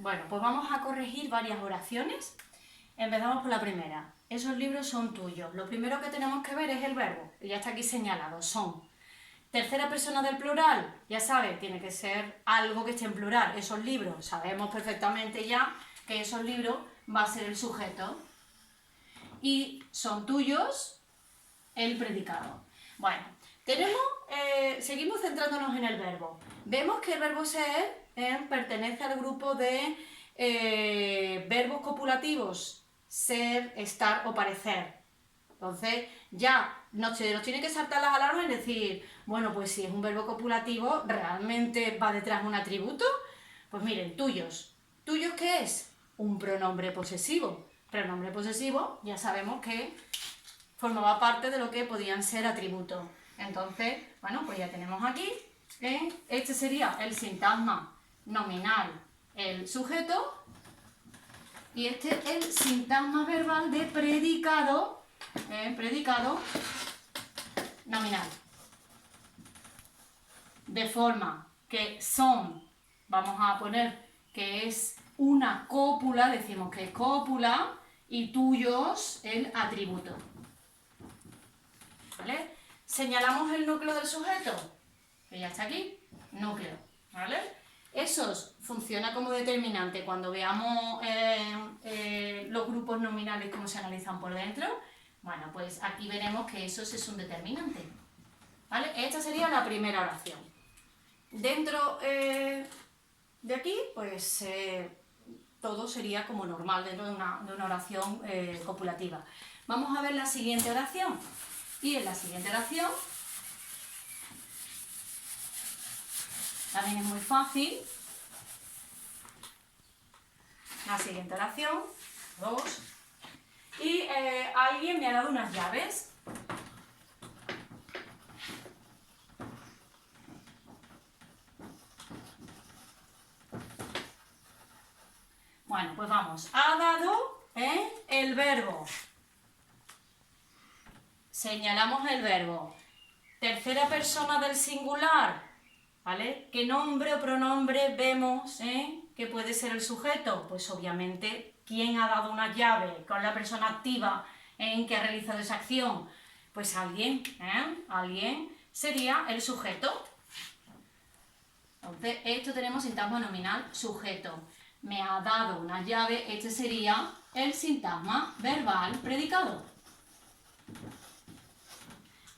Bueno, pues vamos a corregir varias oraciones. Empezamos por la primera. Esos libros son tuyos. Lo primero que tenemos que ver es el verbo. Ya está aquí señalado, son. Tercera persona del plural, ya sabes, tiene que ser algo que esté en plural. Esos libros, sabemos perfectamente ya que esos libros va a ser el sujeto. Y son tuyos el predicado. Bueno, seguimos centrándonos en el verbo. Vemos que el verbo ser pertenece al grupo de verbos copulativos, ser, estar o parecer. Entonces ya nos tiene que saltar las alarmas y decir, bueno, pues si es un verbo copulativo, ¿realmente va detrás un atributo? Pues miren, tuyos. ¿Tuyos qué es? Un pronombre posesivo. Pronombre posesivo ya sabemos que formaba parte de lo que podían ser atributos. Entonces, bueno, pues ya tenemos aquí, este sería el sintagma nominal, el sujeto, y este es el sintagma verbal de predicado, predicado nominal. De forma que son, vamos a poner que es una cópula, decimos que es cópula, y tuyos el atributo. ¿Vale? Señalamos el núcleo del sujeto, que ya está aquí, núcleo, ¿vale? Esos funciona como determinante cuando veamos los grupos nominales, cómo se analizan por dentro. Bueno, pues aquí veremos que esos es un determinante, ¿vale? Esta sería la primera oración. Dentro de aquí, pues todo sería como normal dentro de una oración copulativa. Vamos a ver la siguiente oración. Y en la siguiente oración, también es muy fácil. La siguiente oración, 2. Y alguien me ha dado unas llaves. Bueno, pues vamos. Ha dado el verbo. Señalamos el verbo. Tercera persona del singular, ¿vale? ¿Qué nombre o pronombre vemos que puede ser el sujeto? Pues obviamente, ¿quién ha dado una llave con la persona activa que ha realizado esa acción? Pues alguien, alguien sería el sujeto. Entonces, esto tenemos sintagma nominal sujeto. Me ha dado una llave, este sería el sintagma verbal predicado.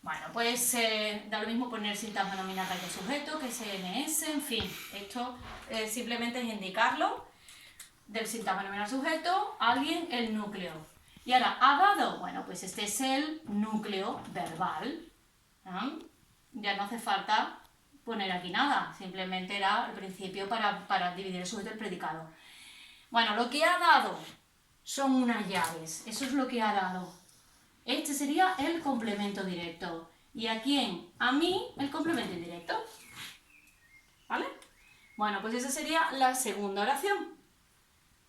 Bueno, pues da lo mismo poner sintagma nominal que sujeto, que CNS, en fin. Esto simplemente es indicarlo del sintagma nominal sujeto, alguien, el núcleo. Y ahora, ¿ha dado? Bueno, pues este es el núcleo verbal. Ya no hace falta poner aquí nada, simplemente era el principio para dividir el sujeto y el predicado. Bueno, lo que ha dado son unas llaves, eso es lo que ha dado. Este sería el complemento directo. ¿Y a quién? A mí, el complemento indirecto. ¿Vale? Bueno, pues esa sería la segunda oración.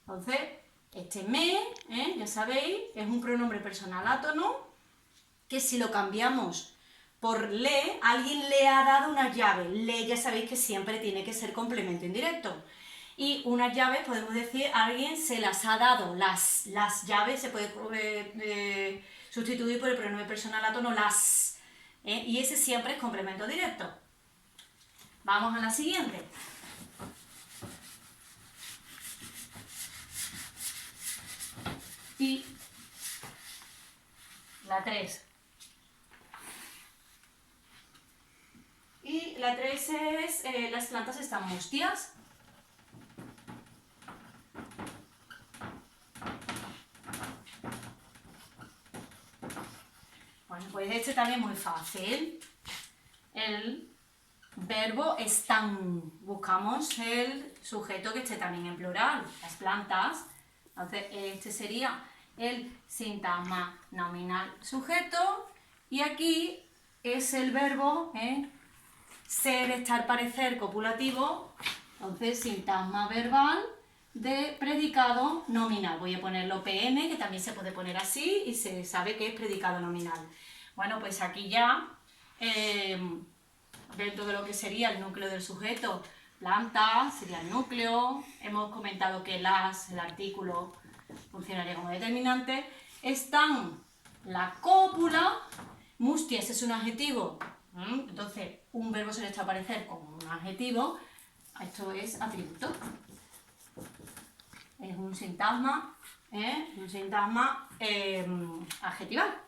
Entonces, este me, ya sabéis, es un pronombre personal átono, que si lo cambiamos por le, alguien le ha dado una llave. Le, ya sabéis que siempre tiene que ser complemento indirecto. Y unas llaves, podemos decir, alguien se las ha dado. Las llaves se puede sustituir por el pronombre personal átono las. Y ese siempre es complemento directo. Vamos a la siguiente. Y la 3. Y la 3 es las plantas están mustias. Bueno, pues este también es muy fácil. El verbo están. Buscamos el sujeto que esté también en plural, las plantas. Entonces, este sería el sintagma nominal sujeto. Y aquí es el verbo ser, estar, parecer, copulativo. Entonces, sintagma verbal de predicado nominal. Voy a ponerlo PN, que también se puede poner así y se sabe que es predicado nominal. Bueno, pues aquí ya, dentro de lo que sería el núcleo del sujeto, planta, sería el núcleo. Hemos comentado que el artículo, funcionaría como determinante. Están la cópula. Mustias es un adjetivo. Entonces, un verbo se le está a aparecer como un adjetivo. Esto es atributo. Es un sintagma, adjetival.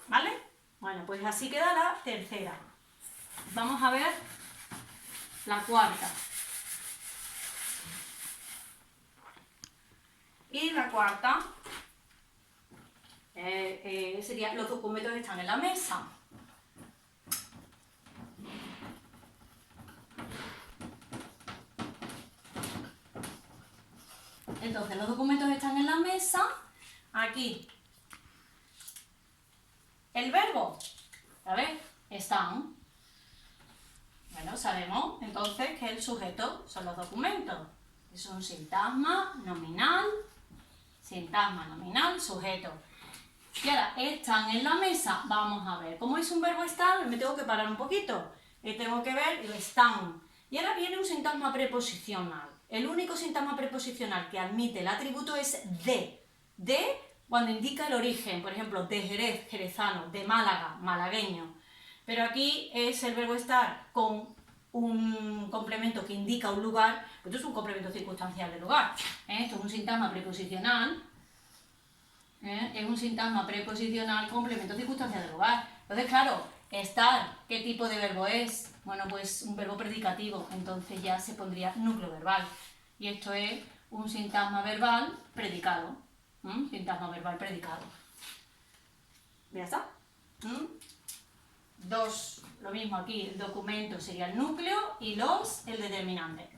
¿Vale? Bueno, pues así queda la tercera. Vamos a ver la cuarta. Y la cuarta sería: los documentos están en la mesa. Entonces, los documentos están en la mesa. Aquí, el verbo, ¿sabes? Están. Bueno, sabemos entonces que el sujeto son los documentos. Es un sintagma nominal, sujeto. Y ahora, están en la mesa. Vamos a ver. ¿Cómo es un verbo estar? Me tengo que parar un poquito. Tengo que ver el están. Y ahora viene un sintagma preposicional. El único sintagma preposicional que admite el atributo es de. De cuando indica el origen. Por ejemplo, de Jerez, jerezano. De Málaga, malagueño. Pero aquí es el verbo estar con un complemento que indica un lugar. Pues esto es un complemento circunstancial de lugar. Esto es un sintagma preposicional. Es un sintagma preposicional, complemento circunstancial de lugar. Entonces, claro, estar, ¿qué tipo de verbo es? Bueno, pues un verbo predicativo, entonces ya se pondría núcleo verbal. Y esto es un sintagma verbal predicado. Sintagma verbal predicado. ¿Ya está? Dos, lo mismo aquí, el documento sería el núcleo y el determinante.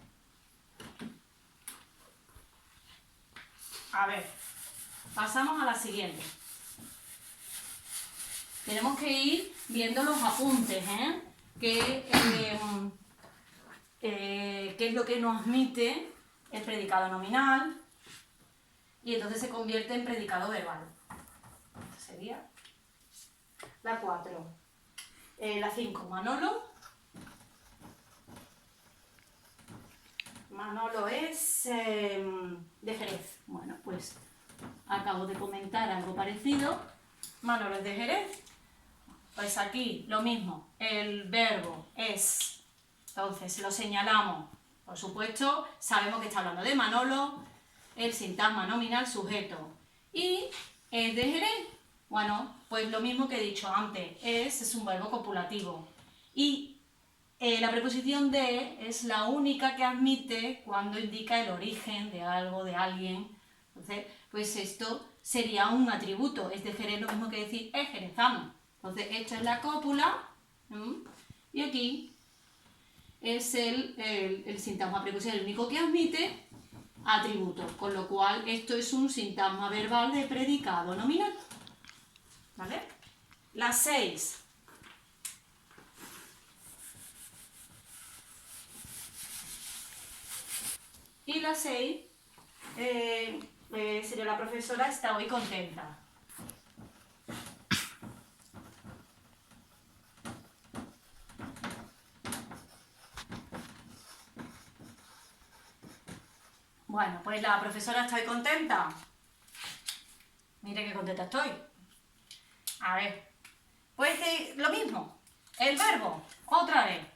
A ver, pasamos a la siguiente. Tenemos que ir viendo los apuntes, qué es lo que nos admite el predicado nominal, y entonces se convierte en predicado verbal. Esta sería la 4. La 5, Manolo. Manolo es de Jerez. Bueno, pues acabo de comentar algo parecido. Manolo es de Jerez. Pues aquí lo mismo, el verbo es. Entonces lo señalamos. Por supuesto, sabemos que está hablando de Manolo, el sintagma nominal sujeto. Y es de Jerez. Bueno, pues lo mismo que he dicho antes, es un verbo copulativo. Y la preposición de es la única que admite cuando indica el origen de algo, de alguien. Entonces, pues esto sería un atributo. Es de Jerez lo mismo que decir es jerezano. Entonces, esta es la cópula. Y aquí es el sintagma preposicional, el único que admite atributo. Con lo cual, esto es un sintagma verbal de predicado nominal. ¿Vale? La 6. Y la 6 sería: la profesora está hoy contenta. Bueno, pues la profesora está hoy contenta. Mire qué contenta estoy. A ver, pues lo mismo, el verbo, otra vez.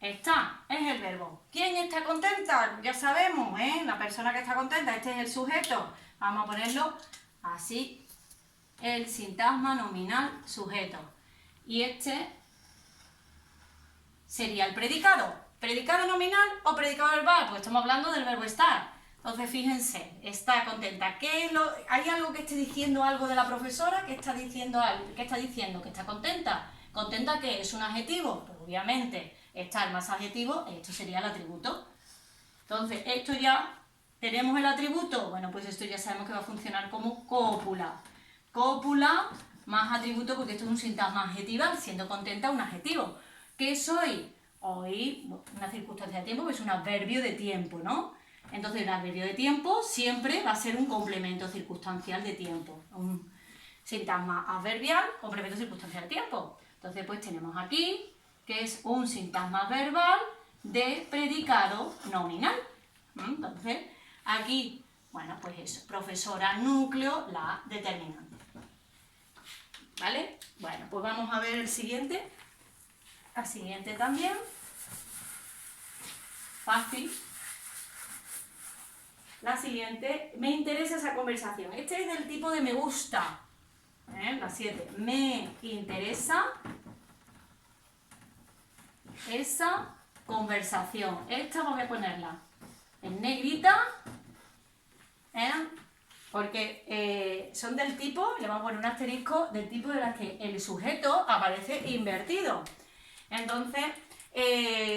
Está, es el verbo. ¿Quién está contenta? Ya sabemos, la persona que está contenta, este es el sujeto. Vamos a ponerlo así, el sintagma nominal sujeto. Y este sería el predicado. ¿Predicado nominal o predicado verbal? Pues estamos hablando del verbo estar. Entonces, fíjense, está contenta. ¿Hay algo que esté diciendo algo de la profesora? ¿Qué está diciendo algo? ¿Qué está diciendo? ¿Que está contenta? ¿Contenta qué? ¿Es un adjetivo? Pues obviamente, estar más adjetivo, esto sería el atributo. Entonces, esto ya, ¿tenemos el atributo? Bueno, pues esto ya sabemos que va a funcionar como cópula. Cópula más atributo, porque esto es un sintagma adjetival, siendo contenta un adjetivo. ¿Qué soy? Hoy, una circunstancia de tiempo, pues un adverbio de tiempo, ¿no? Entonces, el adverbio de tiempo siempre va a ser un complemento circunstancial de tiempo. Un sintagma adverbial, complemento circunstancial de tiempo. Entonces, pues tenemos aquí que es un sintagma verbal de predicado nominal. Entonces, aquí, bueno, pues eso, profesora, núcleo, la determinante. ¿Vale? Bueno, pues vamos a ver el siguiente. La siguiente también. Fácil. La siguiente, me interesa esa conversación. Este es del tipo de me gusta. La 7. Me interesa esa conversación. Esta voy a ponerla en negrita, porque son del tipo, le vamos a poner un asterisco, del tipo de las que el sujeto aparece invertido. Entonces,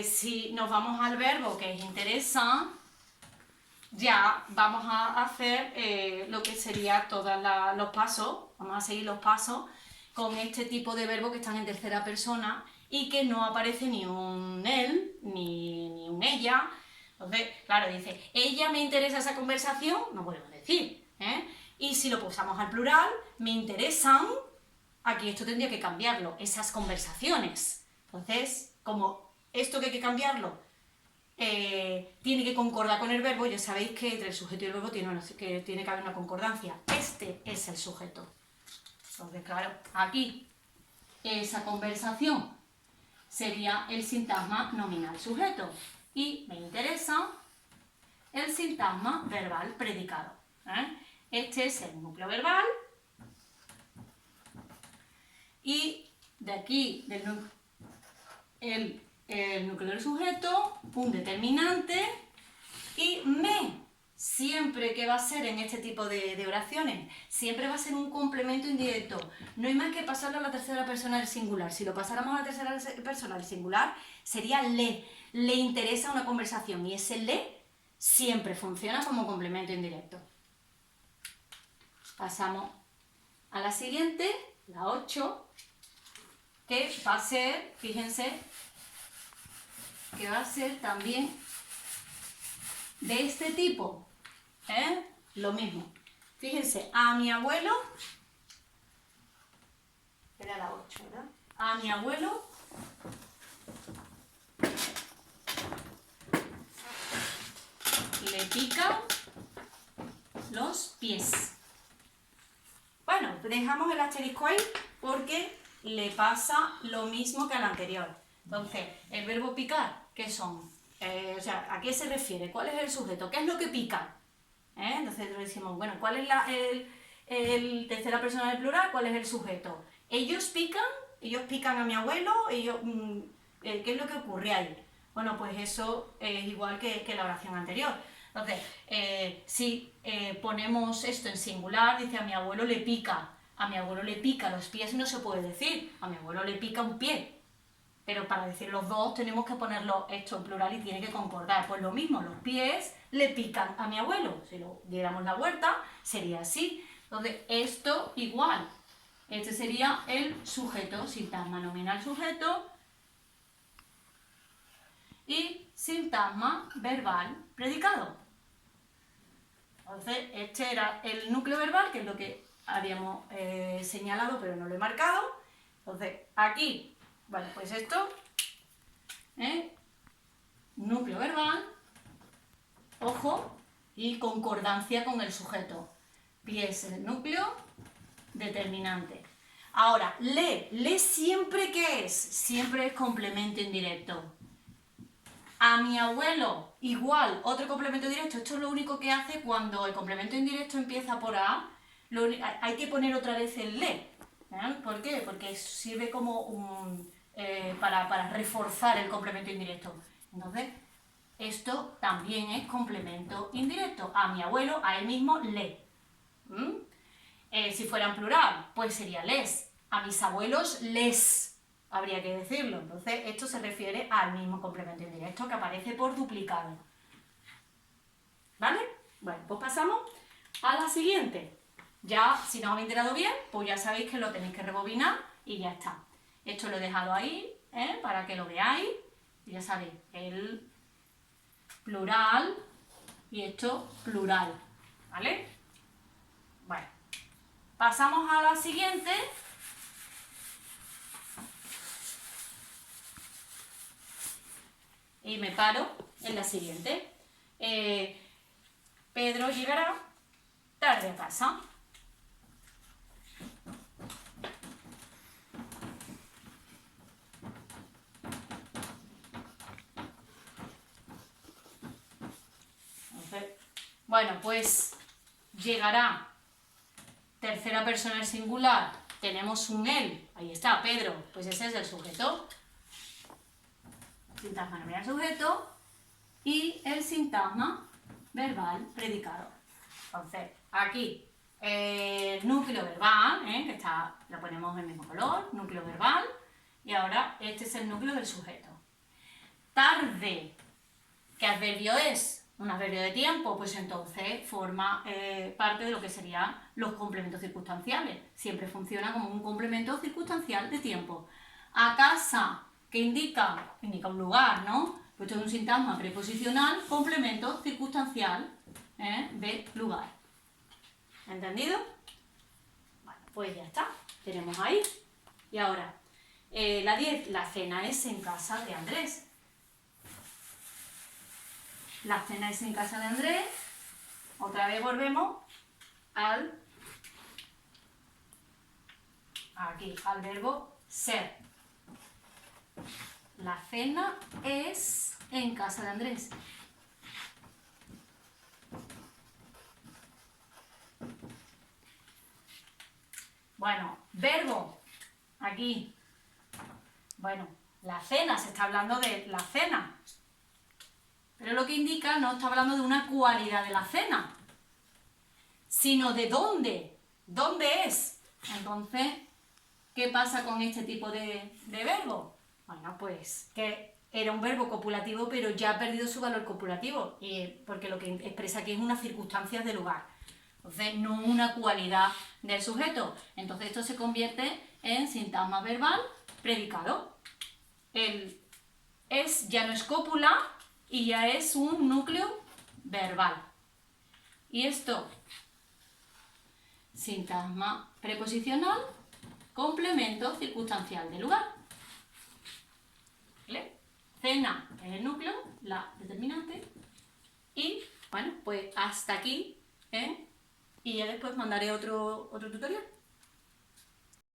si nos vamos al verbo que es interesa, ya vamos a hacer lo que sería todos los pasos, vamos a seguir los pasos con este tipo de verbo que están en tercera persona y que no aparece ni un él, ni un ella. Entonces, claro, dice, ella me interesa esa conversación, no podemos decir, Y si lo pasamos al plural, me interesan, aquí esto tendría que cambiarlo, esas conversaciones. Entonces, como esto que hay que cambiarlo tiene que concordar con el verbo, ya sabéis que entre el sujeto y el verbo tiene que haber una concordancia. Este es el sujeto. Entonces, claro, aquí esa conversación sería el sintagma nominal sujeto. Y me interesa el sintagma verbal predicado. Este es el núcleo verbal. Y de aquí, el núcleo del sujeto, un determinante, y me, siempre que va a ser en este tipo de oraciones, siempre va a ser un complemento indirecto. No hay más que pasarlo a la tercera persona del singular. Si lo pasáramos a la tercera persona del singular, sería le. Le interesa una conversación, y ese le siempre funciona como complemento indirecto. Pasamos a la siguiente, la 8, que va a ser, fíjense, que va a ser también de este tipo, lo mismo. Fíjense, a mi abuelo, era la 8, ¿verdad? A mi abuelo le pican los pies. Bueno, dejamos el asterisco ahí porque le pasa lo mismo que al anterior. Entonces, el verbo picar, ¿qué son? O sea, ¿a qué se refiere? ¿Cuál es el sujeto? ¿Qué es lo que pica? Entonces decimos, bueno, ¿cuál es el tercera persona del plural? ¿Cuál es el sujeto? Ellos pican a mi abuelo, ¿qué es lo que ocurre ahí? Bueno, pues eso es igual que la oración anterior. Entonces, si ponemos esto en singular, dice a mi abuelo le pica. A mi abuelo le pica los pies, no se puede decir. A mi abuelo le pica un pie. Pero para decir los dos tenemos que ponerlo esto en plural y tiene que concordar. Pues lo mismo, los pies le pican a mi abuelo. Si lo diéramos la vuelta, sería así. Entonces, esto igual. Este sería el sujeto, sintagma nominal sujeto y sintagma verbal predicado. Entonces, este era el núcleo verbal, que es lo que habíamos señalado, pero no lo he marcado. Entonces, aquí, bueno, pues esto, núcleo verbal, ojo, y concordancia con el sujeto. Pies en el núcleo, determinante. Ahora, le siempre ¿qué es? Siempre es complemento indirecto. A mi abuelo, igual, otro complemento directo. Esto es lo único que hace cuando el complemento indirecto empieza por A, hay que poner otra vez el le. ¿Por qué? Porque sirve como para reforzar el complemento indirecto. Entonces, esto también es complemento indirecto. A mi abuelo, a él mismo, le. Si fuera en plural, pues sería les. A mis abuelos, les. Habría que decirlo. Entonces, esto se refiere al mismo complemento indirecto que aparece por duplicado. ¿Vale? Bueno, pues pasamos a la siguiente. Ya, si no os habéis enterado bien, pues ya sabéis que lo tenéis que rebobinar y ya está. Esto lo he dejado ahí, para que lo veáis. Y ya sabéis, el plural y esto plural. ¿Vale? Bueno, pasamos a la siguiente. y me paro en la siguiente. Pedro llegará tarde a casa. Bueno, pues llegará. Tercera persona del singular. Tenemos un él. Ahí está, Pedro. Pues ese es el sujeto. Sintagma nominal sujeto. Y el sintagma verbal predicador. Entonces, aquí el núcleo verbal, que está, lo ponemos en el mismo color, núcleo verbal. Y ahora este es el núcleo del sujeto. Tarde. ¿Qué adverbio es? Un adverbio de tiempo, pues entonces forma parte de lo que serían los complementos circunstanciales. Siempre funciona como un complemento circunstancial de tiempo. A casa, que indica un lugar, ¿no? Pues esto es un sintagma preposicional, complemento circunstancial de lugar. ¿Entendido? Bueno, pues ya está. Tenemos ahí. Y ahora, la 10, la cena es en casa de Andrés. La cena es en casa de Andrés. Otra vez volvemos al verbo ser. La cena es en casa de Andrés. Bueno, verbo. Aquí. Bueno, la cena, se está hablando de la cena. Pero lo que indica no está hablando de una cualidad de la cena, sino de dónde. ¿Dónde es? Entonces, ¿qué pasa con este tipo de verbo? Bueno, pues que era un verbo copulativo, pero ya ha perdido su valor copulativo, porque lo que expresa aquí es unas circunstancias de lugar. Entonces, no una cualidad del sujeto. Entonces, esto se convierte en sintagma verbal predicado. El es ya no es cópula, y ya es un núcleo verbal. Y esto, sintagma preposicional, complemento circunstancial de lugar. ¿Vale? Cena es el núcleo, la determinante. Y, bueno, pues hasta aquí, y ya después mandaré otro tutorial.